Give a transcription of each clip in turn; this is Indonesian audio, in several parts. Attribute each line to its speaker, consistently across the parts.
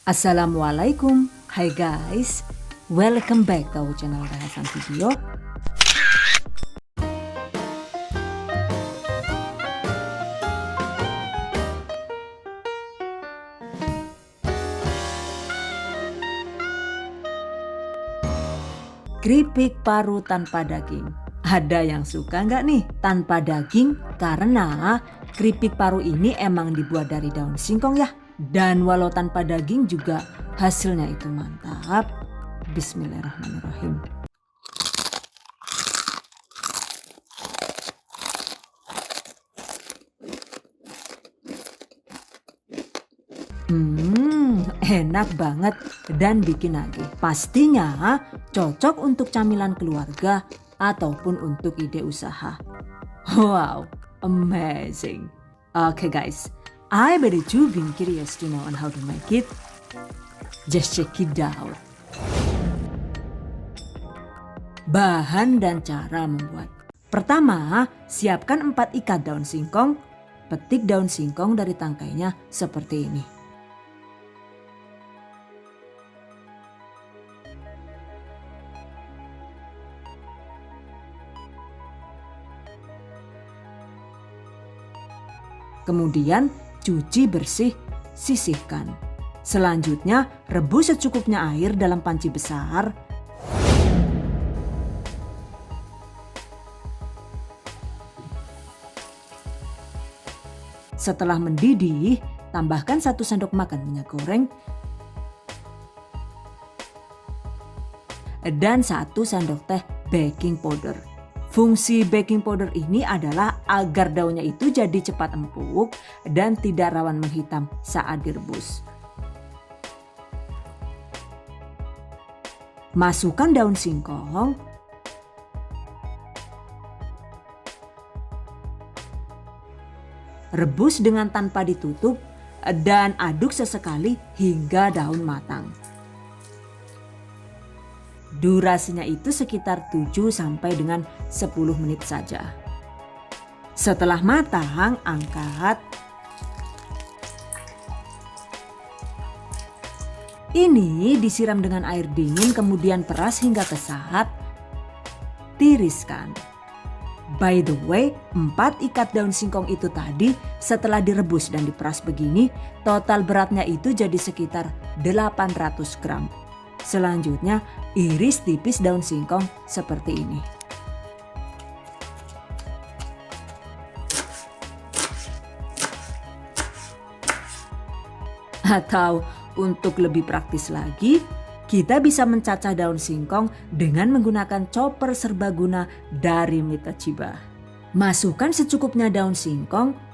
Speaker 1: Assalamualaikum, hai guys, welcome back to our channel Rahasan Video. Keripik paru tanpa daging. Ada yang suka nggak nih tanpa daging? Karena keripik paru ini emang dibuat dari daun singkong ya. Dan walau tanpa daging juga hasilnya itu mantap. Bismillahirrahmanirrahim. Enak banget dan bikin nagih. Pastinya cocok untuk camilan keluarga ataupun untuk ide usaha. Wow, amazing. Okay guys, I bet you've been curious to know on how to make it. Just check it out. Bahan dan cara membuat. Pertama, siapkan 4 ikat daun singkong. Petik daun singkong dari tangkainya seperti ini. Kemudian cuci bersih, sisihkan. Selanjutnya rebus secukupnya air dalam panci besar. Setelah mendidih, tambahkan 1 sendok makan minyak goreng dan 1 sendok teh baking powder. Fungsi baking powder ini adalah agar daunnya itu jadi cepat empuk dan tidak rawan menghitam saat direbus. Masukkan daun singkong. Rebus dengan tanpa ditutup dan aduk sesekali hingga daun matang. Durasinya itu sekitar 7 sampai dengan 10 menit saja. Setelah matang, angkat. Ini disiram dengan air dingin kemudian peras hingga kesat. Tiriskan. By the way, 4 ikat daun singkong itu tadi setelah direbus dan diperas begini, total beratnya itu jadi sekitar 800 gram. Selanjutnya, iris tipis daun singkong seperti ini. Atau untuk lebih praktis lagi, kita bisa mencacah daun singkong dengan menggunakan chopper serbaguna dari Mitachiba. Masukkan secukupnya daun singkong.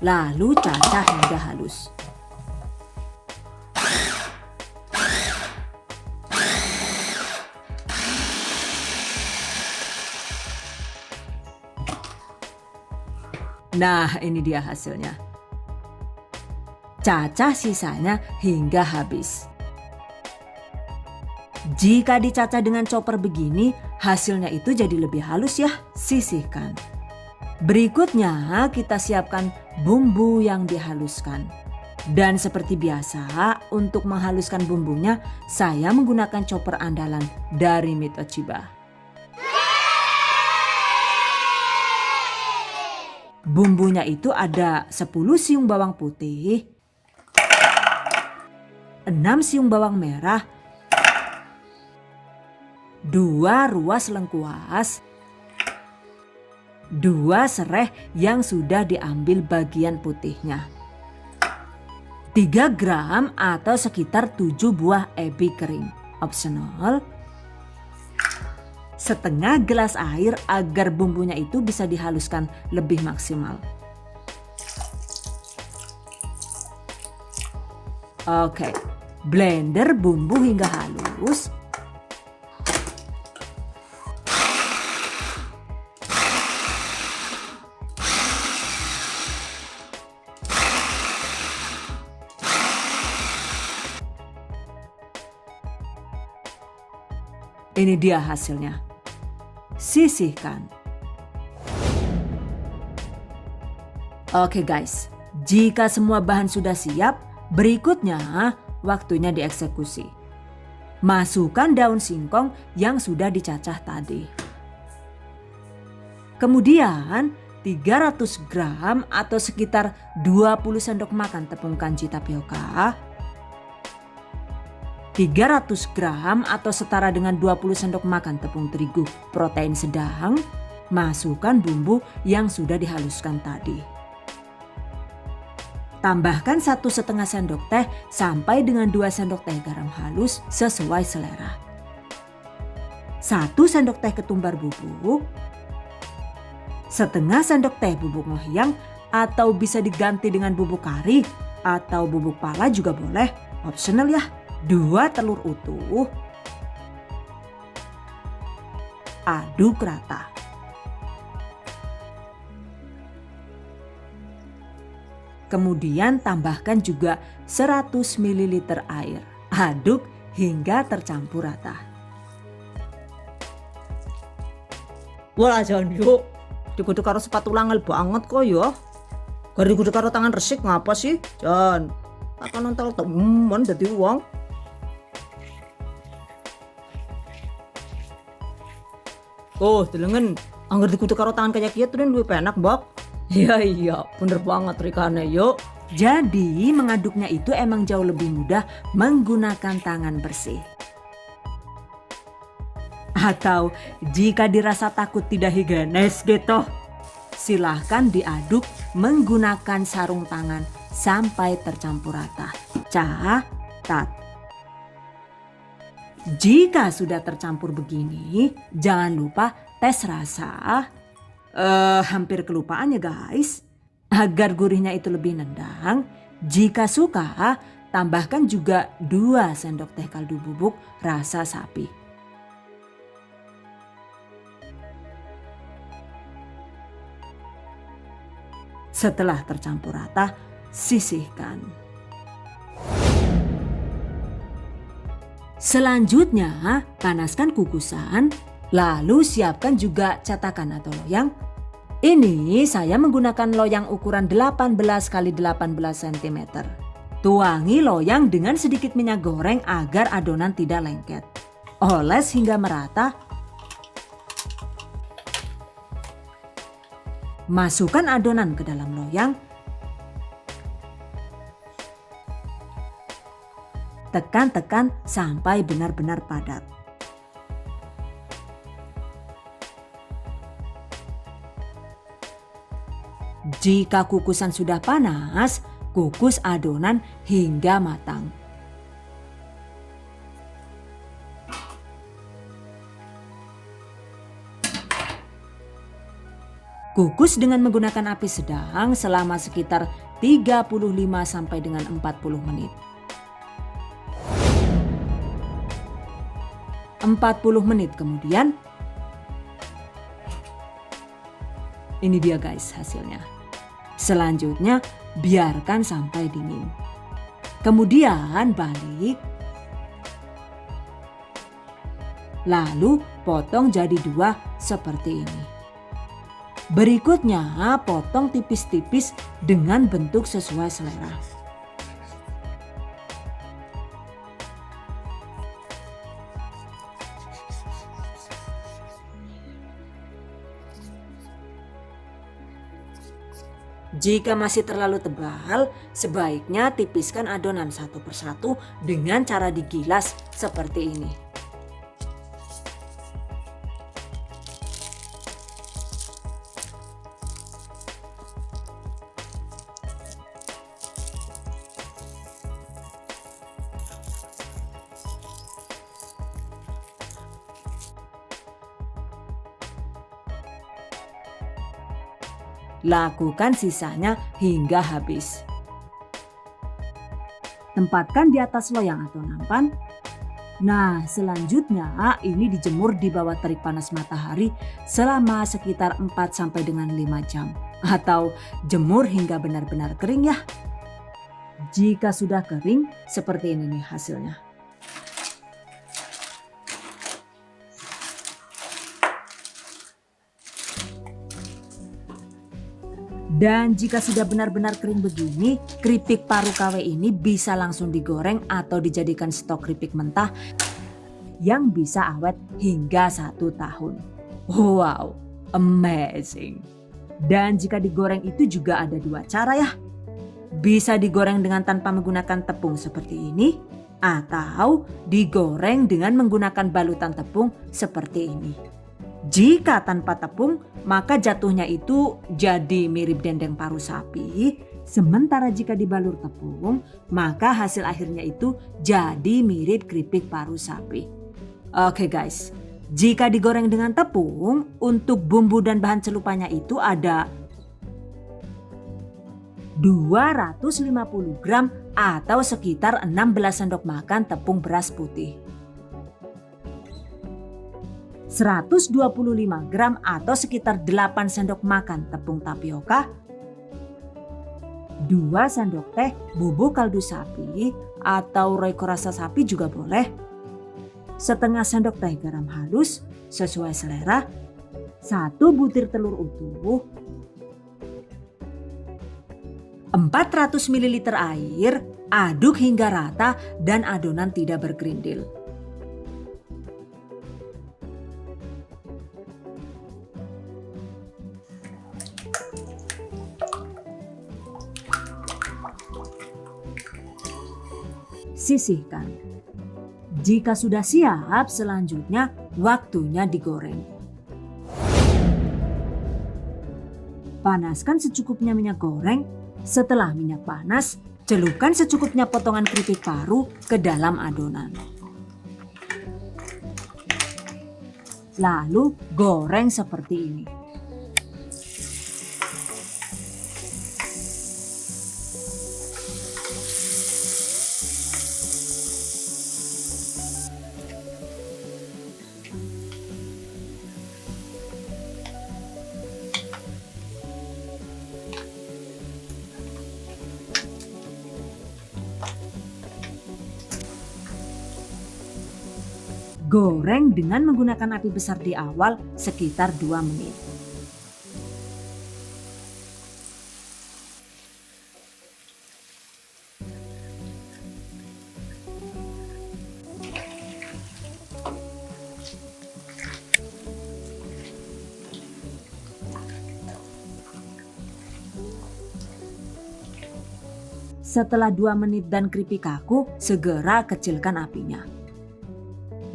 Speaker 1: Lalu cacah hingga halus. Nah, ini dia hasilnya. Cacah sisanya hingga habis. Jika dicacah dengan chopper begini, hasilnya itu jadi lebih halus ya. Sisihkan. Berikutnya kita siapkan bumbu yang dihaluskan. Dan seperti biasa untuk menghaluskan bumbunya saya menggunakan chopper andalan dari Mitachiba. Bumbunya itu ada 10 siung bawang putih, 6 siung bawang merah, 2 ruas lengkuas, 2 sereh yang sudah diambil bagian putihnya, 3 gram atau sekitar 7 buah ebi kering, opsional, setengah gelas air agar bumbunya itu bisa dihaluskan lebih maksimal. Oke, blender bumbu hingga halus. Ini dia hasilnya. Sisihkan. Oke guys, jika semua bahan sudah siap, berikutnya waktunya dieksekusi. Masukkan daun singkong yang sudah dicacah tadi. Kemudian 300 gram atau sekitar 20 sendok makan tepung kanji tapioka. 300 gram atau setara dengan 20 sendok makan tepung terigu protein sedang. Masukkan bumbu yang sudah dihaluskan tadi. Tambahkan 1,5 sendok teh sampai dengan 2 sendok teh garam halus sesuai selera. 1 sendok teh ketumbar bubuk. Setengah sendok teh bubuk loyang atau bisa diganti dengan bubuk kari atau bubuk pala juga boleh, optional ya. 2 telur utuh. Aduk rata. Kemudian tambahkan juga 100 ml air. Aduk hingga tercampur rata.
Speaker 2: Wah Jan yuk, dikudu karo sepatu langel banget kok ya. Gak dikudu karo tangan resik ngapa sih Jan? Akan nonton temen dadi uang. Oh delengen, anggar dikudu karo tangan kayak gitu dan lebih penak bak. Iya, bener banget Rikane yuk.
Speaker 1: Jadi mengaduknya itu emang jauh lebih mudah menggunakan tangan bersih. Atau jika dirasa takut tidak higienis gitu, silahkan diaduk menggunakan sarung tangan sampai tercampur rata. Catat. Jika sudah tercampur begini, jangan lupa tes rasa. Hampir kelupaan ya guys. Agar gurihnya itu lebih nendang, jika suka tambahkan juga 2 sendok teh kaldu bubuk rasa sapi. Setelah tercampur rata, sisihkan. Selanjutnya, panaskan kukusan. Lalu siapkan juga cetakan atau loyang. Ini saya menggunakan loyang ukuran 18 x 18 cm. Tuangi loyang dengan sedikit minyak goreng agar adonan tidak lengket. Oles hingga merata. Masukkan adonan ke dalam loyang. Tekan-tekan sampai benar-benar padat. Jika kukusan sudah panas, kukus adonan hingga matang. Kukus dengan menggunakan api sedang selama sekitar 35 sampai dengan 40 menit. 40 menit kemudian, ini dia guys hasilnya. Selanjutnya biarkan sampai dingin. Kemudian balik. Lalu potong jadi 2 seperti ini. Berikutnya potong tipis-tipis dengan bentuk sesuai selera. Jika masih terlalu tebal, sebaiknya tipiskan adonan satu persatu dengan cara digilas seperti ini. Lakukan sisanya hingga habis. Tempatkan di atas loyang atau nampan. Nah, selanjutnya ini dijemur di bawah terik panas matahari selama sekitar 4 sampai dengan 5 jam. Atau jemur hingga benar-benar kering ya. Jika sudah kering, seperti ini nih hasilnya. Dan jika sudah benar-benar kering begini, keripik paru KW ini bisa langsung digoreng atau dijadikan stok keripik mentah yang bisa awet hingga 1 tahun. Wow, amazing. Dan jika digoreng itu juga ada 2 cara ya. Bisa digoreng dengan tanpa menggunakan tepung seperti ini, atau digoreng dengan menggunakan balutan tepung seperti ini. Jika tanpa tepung, maka jatuhnya itu jadi mirip dendeng paru sapi. Sementara jika dibalur tepung, maka hasil akhirnya itu jadi mirip keripik paru sapi. Oke guys, jika digoreng dengan tepung, untuk bumbu dan bahan celupannya itu ada 250 gram atau sekitar 16 sendok makan tepung beras putih. 125 gram atau sekitar 8 sendok makan tepung tapioka, 2 sendok teh bubuk kaldu sapi atau royco rasa sapi juga boleh, setengah sendok teh garam halus sesuai selera, 1 butir telur utuh, 400 ml air, aduk hingga rata dan adonan tidak bergerindil. Sisihkan. Jika sudah siap, selanjutnya waktunya digoreng. Panaskan secukupnya minyak goreng. Setelah minyak panas, celupkan secukupnya potongan keripik paru ke dalam adonan. Lalu goreng seperti ini. Goreng dengan menggunakan api besar di awal sekitar 2 menit. Setelah 2 menit dan keripik kaku, segera kecilkan apinya.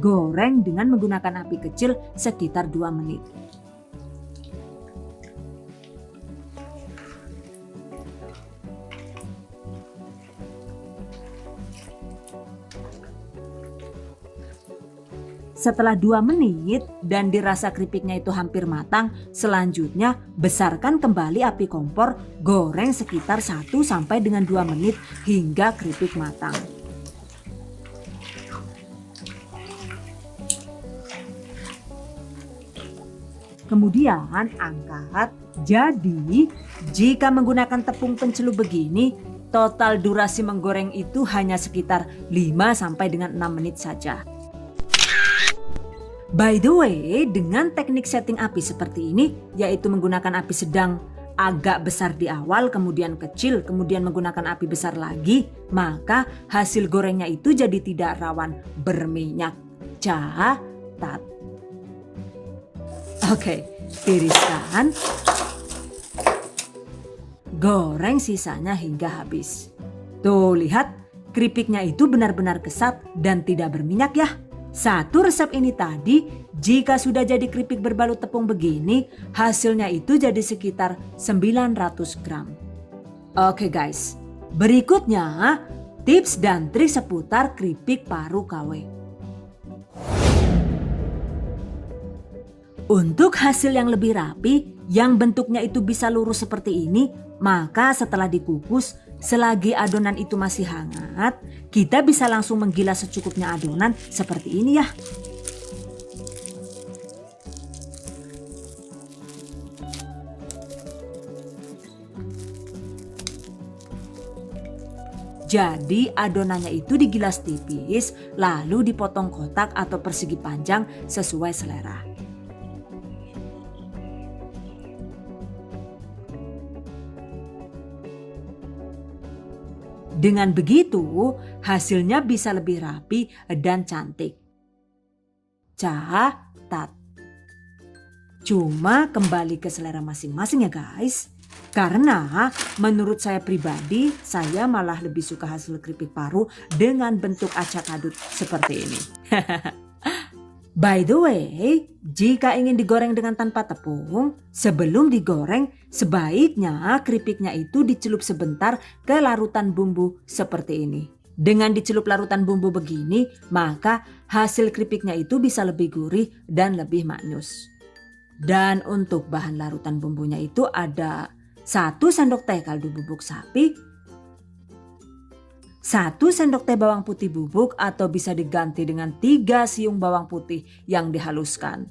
Speaker 1: Goreng dengan menggunakan api kecil sekitar 2 menit. Setelah 2 menit dan dirasa keripiknya itu hampir matang, selanjutnya besarkan kembali api kompor, goreng sekitar 1 sampai dengan 2 menit hingga keripik matang. Kemudian angkat. Jadi jika menggunakan tepung pencelup begini, total durasi menggoreng itu hanya sekitar 5 sampai dengan 6 menit saja. By the way, dengan teknik setting api seperti ini, yaitu menggunakan api sedang agak besar di awal, kemudian kecil, kemudian menggunakan api besar lagi, maka hasil gorengnya itu jadi tidak rawan berminyak. Catat. Oke, tiriskan. Goreng sisanya hingga habis. Tuh lihat, keripiknya itu benar-benar kesat dan tidak berminyak ya. Satu resep ini tadi, jika sudah jadi keripik berbalut tepung begini, hasilnya itu jadi sekitar 900 gram. Oke guys, berikutnya tips dan trik seputar keripik paru KW. Untuk hasil yang lebih rapi, yang bentuknya itu bisa lurus seperti ini, maka setelah dikukus, selagi adonan itu masih hangat, kita bisa langsung menggilas secukupnya adonan seperti ini ya. Jadi adonannya itu digilas tipis, lalu dipotong kotak atau persegi panjang sesuai selera. Dengan begitu, hasilnya bisa lebih rapi dan cantik. Catat. Cuma kembali ke selera masing-masing ya guys. Karena menurut saya pribadi, saya malah lebih suka hasil keripik paru dengan bentuk acak adut seperti ini. By the way, jika ingin digoreng dengan tanpa tepung, sebelum digoreng sebaiknya keripiknya itu dicelup sebentar ke larutan bumbu seperti ini. Dengan dicelup larutan bumbu begini, maka hasil keripiknya itu bisa lebih gurih dan lebih maknyus. Dan untuk bahan larutan bumbunya itu ada 1 sendok teh kaldu bubuk sapi, 1 sendok teh bawang putih bubuk atau bisa diganti dengan 3 siung bawang putih yang dihaluskan.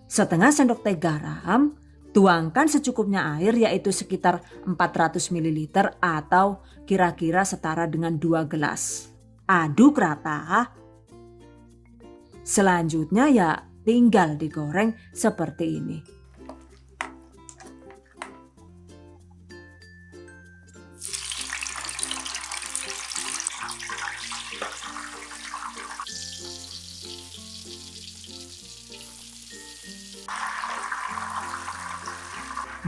Speaker 1: Setengah sendok teh garam, tuangkan secukupnya air yaitu sekitar 400 ml atau kira-kira setara dengan 2 gelas. Aduk rata. Selanjutnya ya tinggal digoreng seperti ini.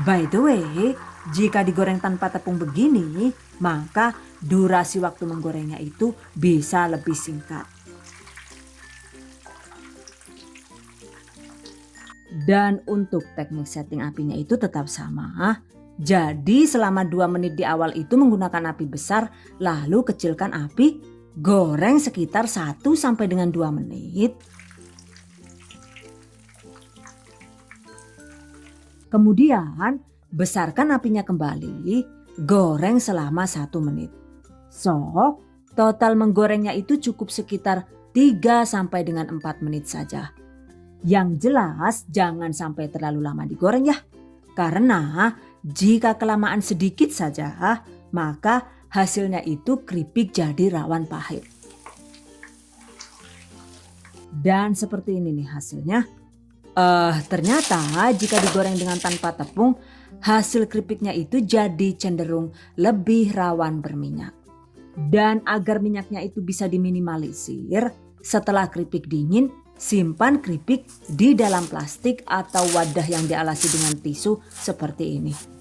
Speaker 1: By the way, jika digoreng tanpa tepung begini, maka durasi waktu menggorengnya itu bisa lebih singkat. Dan untuk teknik setting apinya itu tetap sama. Jadi selama 2 menit di awal itu menggunakan api besar, lalu kecilkan api, goreng sekitar 1 sampai dengan 2 menit. Kemudian besarkan apinya kembali, goreng selama 1 menit. So, total menggorengnya itu cukup sekitar 3 sampai dengan 4 menit saja. Yang jelas jangan sampai terlalu lama digoreng ya. Karena jika kelamaan sedikit saja, maka hasilnya itu keripik jadi rawan pahit. Dan seperti ini nih hasilnya. Ternyata jika digoreng dengan tanpa tepung, hasil keripiknya itu jadi cenderung lebih rawan berminyak. Dan agar minyaknya itu bisa diminimalisir, setelah keripik dingin, simpan keripik di dalam plastik atau wadah yang dialasi dengan tisu seperti ini.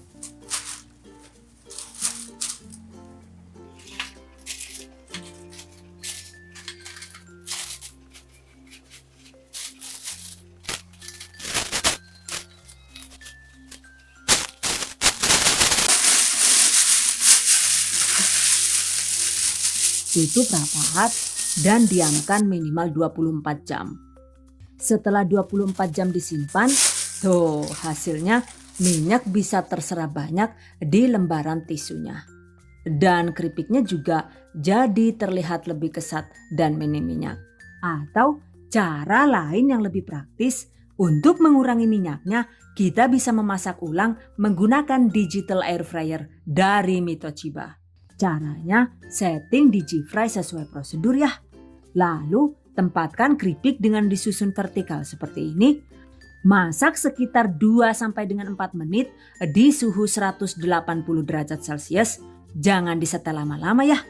Speaker 1: Tutup rapat dan diamkan minimal 24 jam. Setelah 24 jam disimpan, tuh hasilnya minyak bisa terserap banyak di lembaran tisunya. Dan keripiknya juga jadi terlihat lebih kesat dan minim minyak. Atau cara lain yang lebih praktis untuk mengurangi minyaknya, kita bisa memasak ulang menggunakan digital air fryer dari Mitochiba. Caranya setting Digi-Fry sesuai prosedur ya. Lalu tempatkan keripik dengan disusun vertikal seperti ini. Masak sekitar 2 sampai dengan 4 menit di suhu 180 derajat Celcius. Jangan disetel lama-lama ya.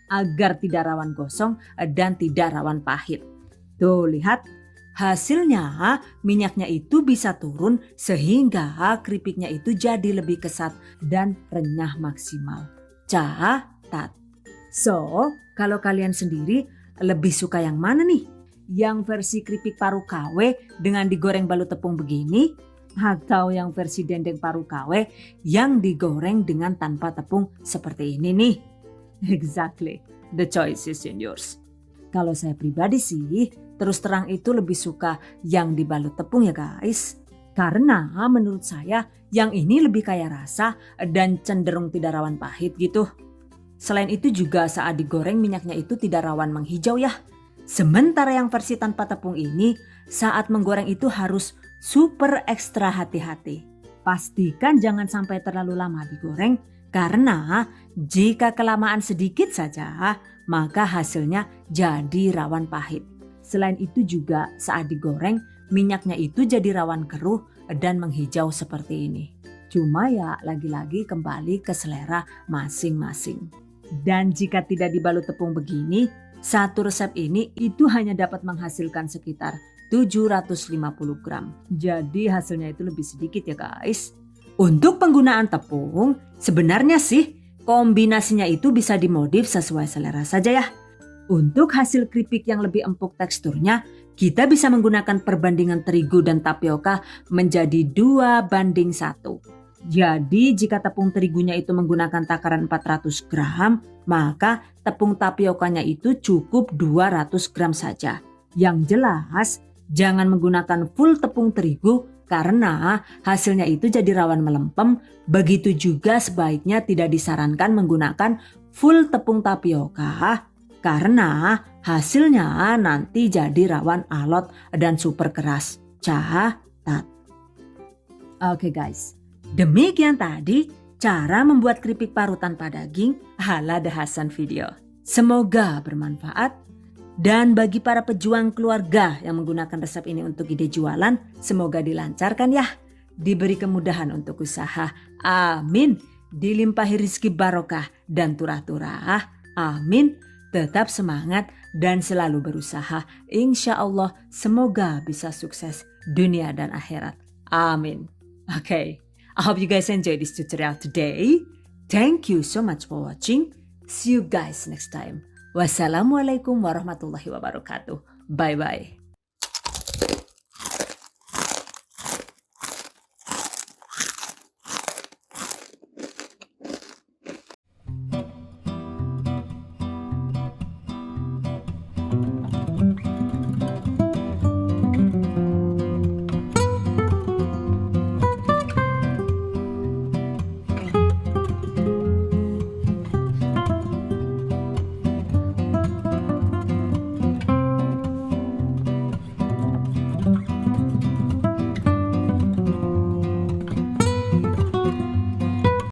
Speaker 1: Agar tidak rawan gosong dan tidak rawan pahit. Tuh lihat. Hasilnya minyaknya itu bisa turun sehingga keripiknya itu jadi lebih kesat dan renyah maksimal. Catat. So, kalau kalian sendiri lebih suka yang mana nih? Yang versi keripik paru KW dengan digoreng balut tepung begini? Atau yang versi dendeng paru KW yang digoreng dengan tanpa tepung seperti ini nih? Exactly, the choice is in yours. Kalau saya pribadi sih, terus terang itu lebih suka yang dibalut tepung ya guys. Karena menurut saya yang ini lebih kaya rasa dan cenderung tidak rawan pahit gitu. Selain itu juga saat digoreng minyaknya itu tidak rawan menghijau ya. Sementara yang versi tanpa tepung ini saat menggoreng itu harus super ekstra hati-hati. Pastikan jangan sampai terlalu lama digoreng karena jika kelamaan sedikit saja maka hasilnya jadi rawan pahit. Selain itu juga saat digoreng minyaknya itu jadi rawan keruh dan menghijau seperti ini. Cuma ya lagi-lagi kembali ke selera masing-masing. Dan jika tidak dibalut tepung begini, satu resep ini itu hanya dapat menghasilkan sekitar 750 gram. Jadi hasilnya itu lebih sedikit ya guys. Untuk penggunaan tepung, sebenarnya sih kombinasinya itu bisa dimodif sesuai selera saja ya. Untuk hasil keripik yang lebih empuk teksturnya, kita bisa menggunakan perbandingan terigu dan tapioka menjadi 2:1. Jadi jika tepung terigunya itu menggunakan takaran 400 gram, maka tepung tapiokanya itu cukup 200 gram saja. Yang jelas, jangan menggunakan full tepung terigu karena hasilnya itu jadi rawan melempem. Begitu juga sebaiknya tidak disarankan menggunakan full tepung tapioka karena hasilnya nanti jadi rawan alot dan super keras. Catat. Oke guys. Demikian tadi cara membuat keripik paru tanpa daging ala The Hasan Video. Semoga bermanfaat dan bagi para pejuang keluarga yang menggunakan resep ini untuk ide jualan, semoga dilancarkan ya. Diberi kemudahan untuk usaha. Amin. Dilimpahi rezeki barokah dan turah-turah. Amin. Tetap semangat dan selalu berusaha. Insya Allah semoga bisa sukses dunia dan akhirat. Amin. Okay. I hope you guys enjoyed this tutorial today. Thank you so much for watching. See you guys next time. Wassalamualaikum warahmatullahi wabarakatuh. Bye-bye.